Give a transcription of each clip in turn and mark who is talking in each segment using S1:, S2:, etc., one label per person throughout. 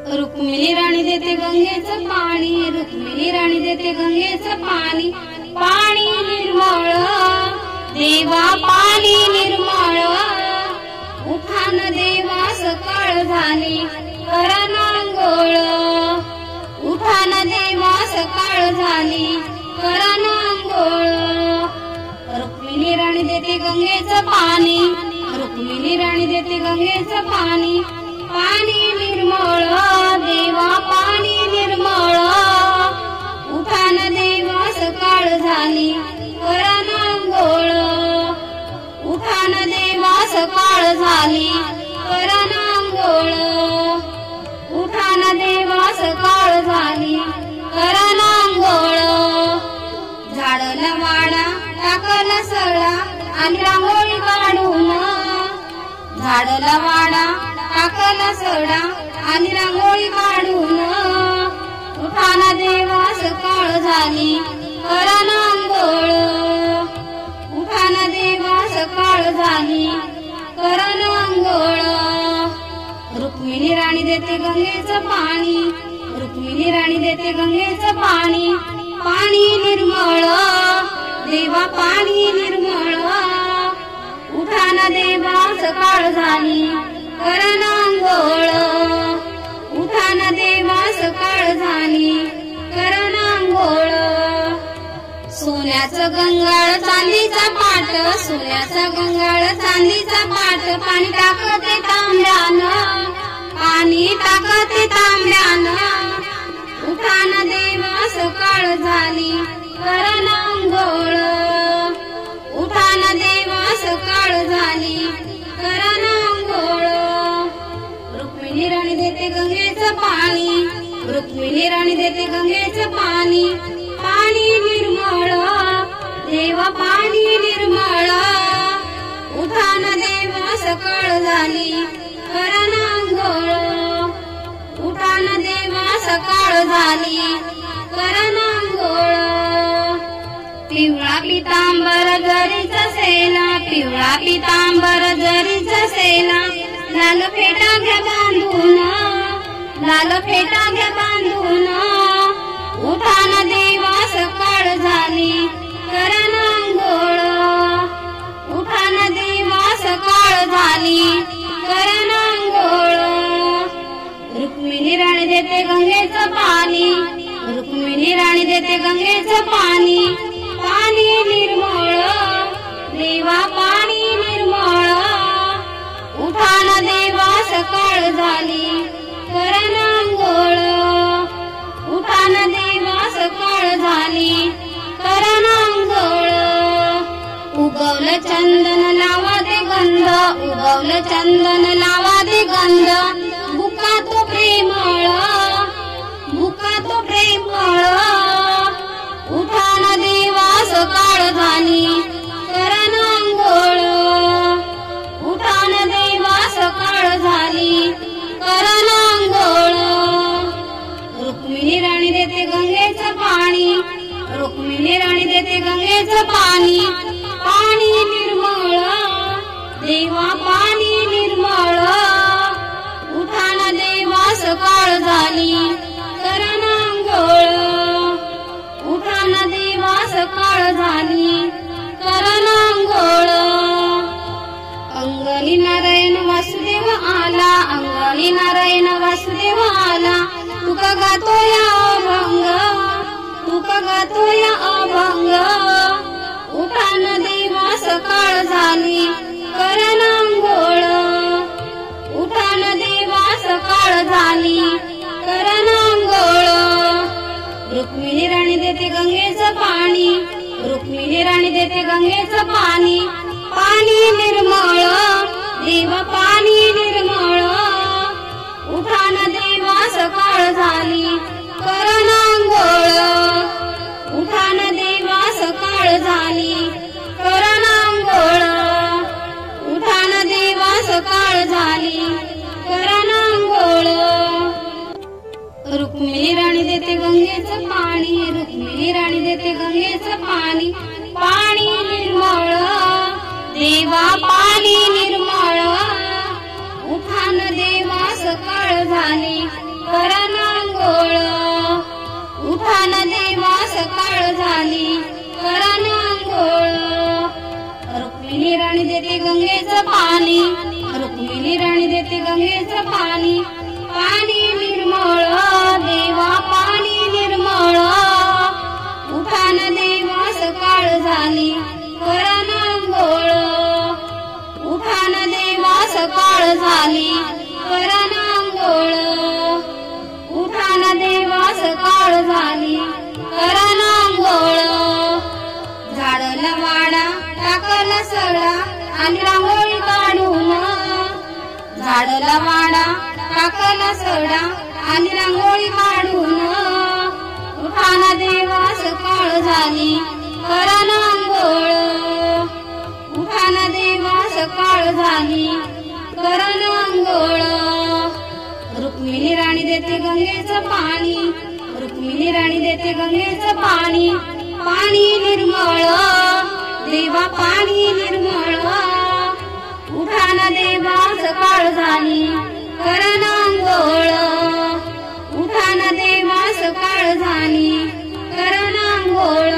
S1: रुक्मिणी राणी देते गंगेचं पाणी, रुक्मिणी राणी देते गंगेचं पाणी, पाणी निर्मळ देवा पाणी निर्मळ, उठान देवा सकाळ झाली करा नांगोळ, उठान देवा सकाळ झाली करा नांगोळ, रुक्मिणी राणी देते गंगेचं पाणी, रुक्मिणी राणी देते गंगेचं पाणी, पाणी निर्मळ देवा पाणी निर्मळ, उठान देवा सकाळ झाली करा नांगोळ, उठान देवा सकाळ झाली करा नांगोळ, उठान देवा सकाळ झाली करा नांगोळ, झाडला वाडा टाकला सडा आणि रांगोळी काढून, झाडला वाडा टाकला सडा आणि रांगोळी काढून, उठान देवा सकाळ झाली करा नांगोळ, उठान देवा सकाळ झाली करा नांगोळ, रुक्मिणी राणी देते गंगेचं पाणी, रुक्मिणी राणी देते गंगेचं पाणी, पाणी निर्मळ देवा पाणी निर्मळ, उठान देवा सकाळ झाली करा नांगोळ, उठान देवा सकाळ झाली करा नांगोळ, सोन्याचं गंगाळ चांदीचा पाट, सोन्याचा गंगाळ चांदीचा पाट, पाणी टाकते तांब्यानं, पाणी टाकते तांब्यानं, उठान देवा सकाळ झाली करा नांगोळ, उठान देवा सकाळ झाली करा नांगोळ, रुक्मिणी राणी देते गंगेचं पाणी, रुक्मिणी राणी देते गंगेचं पाणी, पाणी निर्मळ देवा पाणी निर्मळ, उठान देवा सकाळ झाली करा नांगोळ, उठान देवा सकाळ झाली करा नांगोळ, पिवळा पितांबर जरीचा सेना, पिवळा पितांबर जरीचा सेना, लाल फेटा घ्या बांधून, लाल फेटा घ्या बांधून, उठान देवा सकाळ झाली करा नांगोळ, उठान देवा सकाळ झाली करा नांगोळ, रुक्मिणी राणी देते गंगेचं पाणी, रुक्मिणी राणी देते गंगेचं पाणी, पाणी निर्मळ देवा पाणी निर्मळ, उठान देवा सकाळ झाली करा नांगोळ, उठान देवा सकाळ झाली करा नांगोळ, उगवलं चंदन लावा दे गंध, उगवलं चंदन लावा दे गंध, बुका तो प्रेमळ, बुका तो प्रेमळ, उठान देवा सकाळ झाली करा नांगोळ, उठान देवा सकाळ झाली करा नांगोळ, रुक्मिणी राणी देते गंगेचं पाणी, रुक्मिणी राणी देते गंगेचं पाणी, पाणी निर्मळ देवा पाणी निर्मळ, उठान देवा सकाळ झाली करा नांगोळ, उठान देवा सकाळ झाली करा नांगोळ, अंगणी नारायण वासुदेव आला, अंगणी नारायण वासुदेव आला, तुका गातोय अभंग, तुका गातोय अभंग, उठान देवा सकाळ झाली करा नांगोळ, उठान देवा सकाळ झाली करा नांगोळ, रुक्मिणी राणी देते गंगेचं पाणी, रुक्मिणी राणी देते गंगेचं पाणी, पाणी निर्मळ देवा पाणी निर्मळ, उठान देवा सकाळ झाली करा नांगोळ, उठान देवा सकाळ झाली करा नांगोळ, उठान देवा सकाळ झाली करा नांगोळ, रुक्मिणी राणी देते गंगेचं पाणी, रुक्मिणी राणी देते गंगेचं पाणी, पाणी निर्मळ देवा पाणी निर्मळ, उठान देवा सकाळ झाली करा ना अंघोळ. उठा ना देवा सकाळ झाली करा ना अंघोळ. रुक्मिणी राणी देते गंगेचं पाणी, रुक्मिणी राणी देते गंगेचं पाणी. पाणी निर्मळ देवा पाणी निर्मळ. उठा ना देवा सकाळ झाली करा ना अंघोळ. उठा ना देवा सकाळ झाली करा ना अंघोळ. उठा ना देवा सकाळ झाली करा ना अंघोळ. झाडला वाडा टाकला सडा आणि रांगोळी काढून. झाडला वाडा टाकला सडा आणि रांगोळी काढून. उठा ना देवा सकाळ झाली करा ना अंघोळ. उठा ना देवा सकाळ झाली करा ना अंघोळ. रुक्मिणी राणी देते गंगेचं पाणी, रुक्मिणी राणी देते गंगेचं पाणी. पाणी निर्मळ देवा पाणी निर्मळ. उठा ना देवा सकाळ झाली करा ना अंघोळ. उठा ना देवा सकाळ झाली करा ना अंघोळ.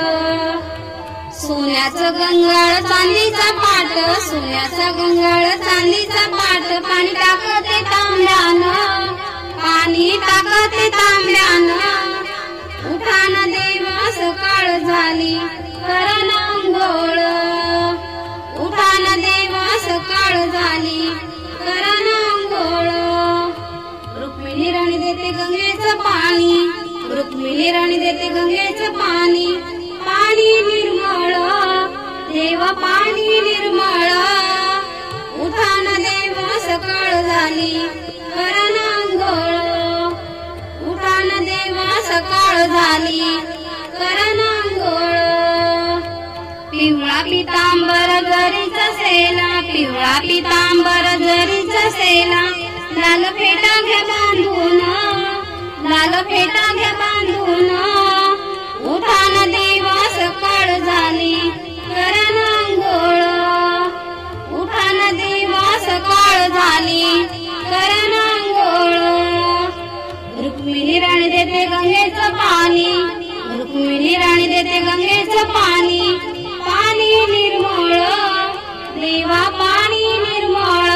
S1: सोन्याचं गंगाळ चांदीचा पाट, सोन्याचा गंगाळ चांदीचा पाट. पाणी टाकते तांब्यानं, पाणी टाकते तांब्यानं. उठा ना देवा सकाळ झाली करा ना अंघोळ. उठा ना देवा सकाळ झाली करा ना अंघोळ. रुक्मिणी राणी देते गंगेचं पाणी, रुक्मिणी राणी देते गंगेचं पाणी. पाणी निर्मळ देवा पाणी निर्मळ. उठा ना देवा सकाळ झाली करा ना अंघोळ. उठा ना देवा सकाळ झाली करा ना अंघोळ. पिवळा पितांबर जरीचा सेला, पिवळा पितांबर जरीचा सेला. लाल फेटा घ्या बांधून, लाल फेटा घ्या बांधून. उठा ना देवा सकाळ झाली करा ना अंघोळ. उठा ना देवा सकाळ झाली करा ना अंघोळ. रुक्मिणी राणी देते गंगेचं पाणी, रुक्मिणी राणी देते गंगेचं पाणी. पाणी निर्मळ देवा पाणी निर्मळ.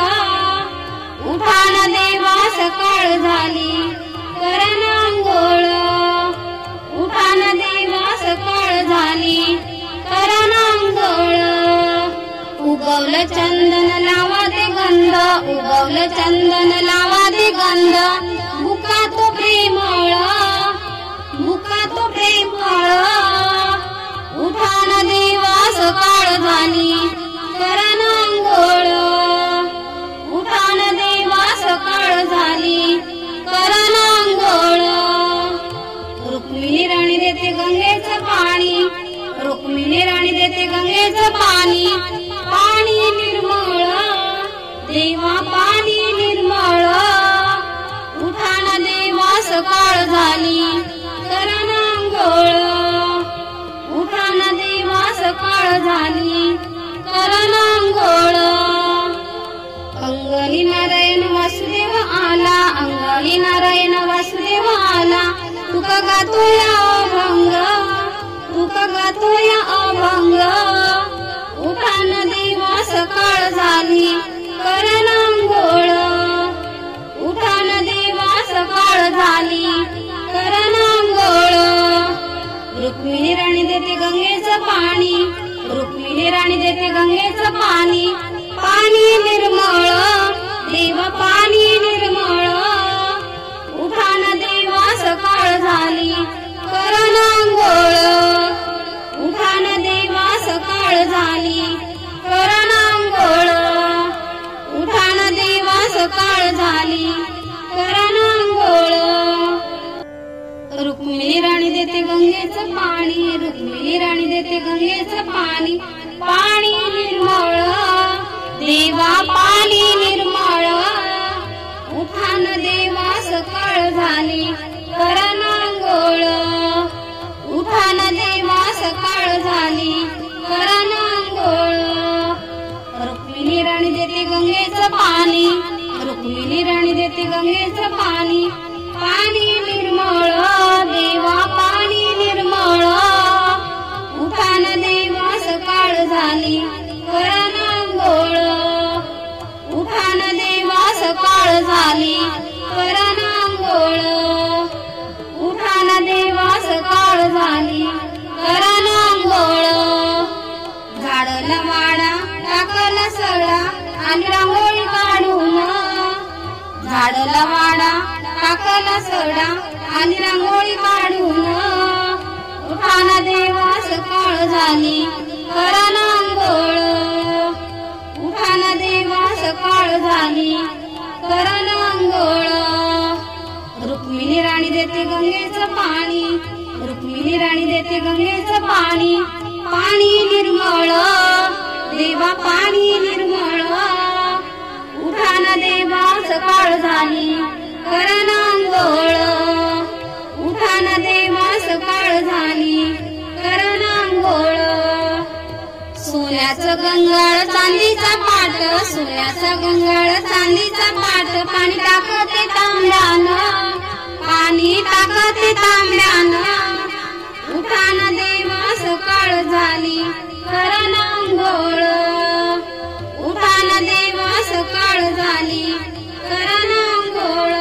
S1: उठा ना देवा सकाळ झाली करा ना अंघोळ. उठा ना देवा सकाळ झाली करा ना अंघोळ. उगवलं चंदन लावा ते गंध, उगवलं चंदन लावा ते गंध. भुका तो प्रेमळ, भुका तो प्रेमळ. उठा ना देवा सकाळ झाली करा ना अंघोळ. उठा ना देवा सकाळ झाली करा ना अंघोळ. रुक्मिणी राणी देते गंगेचं पाणी, रुक्मिणी राणी देते गंगेचं पाणी. पाणी निर्मळ देवा पाणी निर्मळ. उठा ना देवा सकाळ झाली करा ना अंघोळ. उठा ना देवा सकाळ झाली करा ना अंघोळ. अंगणी नारायण वासुदेव आला, अंगणी नारायण वासुदेव आला. तुका गातोय अभंग, तुका गातोय अभंग. उठा ना देवा सकाळ झाली करा ना अंघोळ. उठा ना देवा सकाळ झाली करा ना अंघोळ. रुक्मिणी राणी देते गंगेचं पाणी, रुक्मिणी राणी देते गंगेचं पाणी. पाणी निर्मळ देवा पाणी निर्मळ. उठा ना देवा सकाळ झाली करा ना अंघोळ. उठा ना देवा सकाळ झाली करा ना अंघोळ. उठा ना देवा सकाळ झाली करा ना अंघोळ. रुक्मिणी राणी देते गंगेचं पाणी, रुक्मिणी राणी देते गंगेचं पाणी. पाणी निर्मळ देवा पाणी निर्मळ. उठा ना देवा सकाळ झाली करा ना अंघोळ. उठा ना देवा सकाळ झाली करा ना अंघोळ. रुक्मिणी राणी देते गंगेचं पाणी, रुक्मिणी राणी देते गंगेचं पाणी. पाणी निर्मळ देवा पाणी निर्मळ उठान देवा सकाळ झाली करण अंघोळ उठान देवा सकाळ झाली करण अंघोळ उठान देवा सकाळ झाली करण अंघोळ झाडला वाडा टाकला सडा आणि रांगोळी काढून झाडला वाडा टाकला सडा आणि रांगोळी काढून उठान देवा सकाळ झाली करण अंघोळ उठान देवा सकाळ झाली करण अंघोळ रुक्मिणी राणी देते गंगेचं पाणी रुक्मिणी राणी देते गंगेचं पाणी पाणी निर्मळ देवा पाणी निर्मळ उठान देवा सकाळ झाली करण अंघोळ उठान देवा सकाळ झाली करण अंघोळ सोन्याचं गंगाळ चांदीचा पाट सोन्याचा गंगाळ चांदीचा पाट पाणी टाकते तांब्यानं पाणी टाकते तांब्यानं उठान देवा सकाळ झाली करण अंघोळ उठान देवा सकाळ झाली करण अंघोळ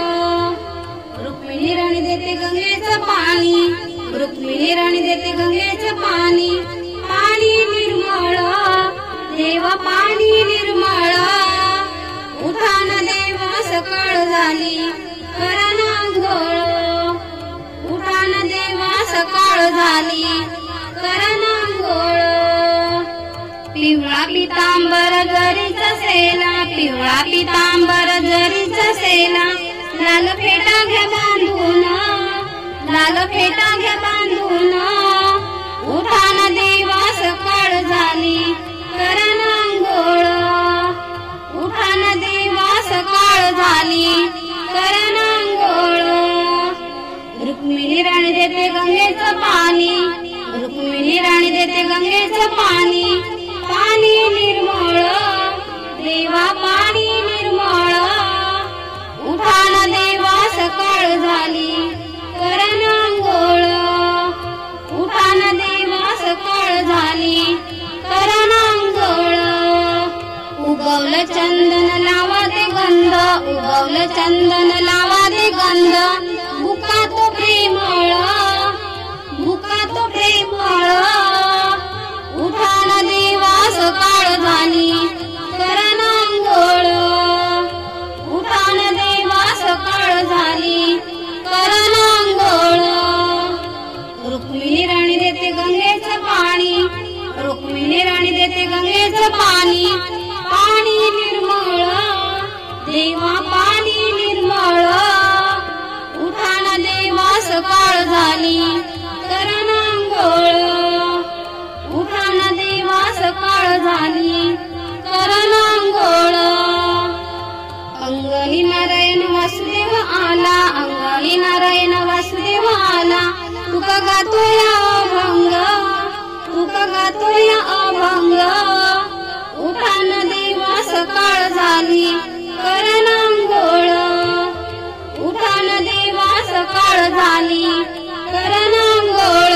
S1: रुक्मिणी राणी देते गंगेचं पाणी रुक्मिणी राणी देते गंगेचं पाणी पाणी निर्मळ देवा पाणी निर्मळ उठान देवा सकाळ झाली करण अंघोळ उठान देवा सकाळ झाली करण अंघोळ पिवळा पितांबर जरीचा सेला पिवळा पितांबर जरीचा सेला लाल फेटा घ्या बांधून लाल फेटा घ्या बांधून उठान देवा सकाळ झाली करण अंघोळ उठान देवा सकाळ झाली करण अंघोळ रुक्मिणी राणी देते गंगेचं पाणी रुक्मिणी राणी देते गंगेचं पाणी पाणी निर्मळ देवा पाणी निर्मळ उठान देवा सकाळ झाली करण अंघोळ उठान देवा सकाळ झाली करण अंघोळ उगवलं चंदन लावा ते गंध उगवलं चंदन लावा ते गंध बुका तो प्रेमळ बुका तो प्रेमळ उठान देवा सकाळ झाली करण अंघोळ उठान देवा सकाळ झाली करण अंघोळ रुक्मिणी राणी देते गंगेचं पाणी रुक्मिणी राणी देते गंगेचं पाणी पाणी निर्मळ देवा पाणी निर्मळ उठान देवा सकाळ झाली करण अंघोळ उठान देवा सकाळ झाली करण अंघोळ अंगणी नारायण वासुदेव आला अंगणी नारायण वासुदेव आला तुका गातोय अभंग तुका गातोय अभंग उठान देवा सकाळ झाली करण अंघोळ उठान देवा सकाळ झाली करण अंघोळ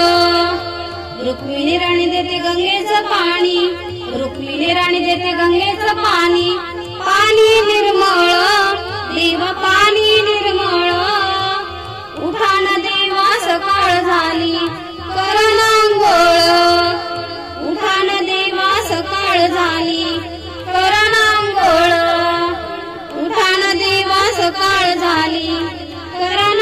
S1: रुक्मिणी राणी देते गंगेचं पाणी रुक्मिणी राणी देते गंगेचं पाणी पाणी निर्मळ देवा पाणी निर्मळ उठान देवा सकाळ झाली करण अंघोळ उठान देवा सकाळ झाली करण अंघोळ उठान देवा सकाळ झाली करण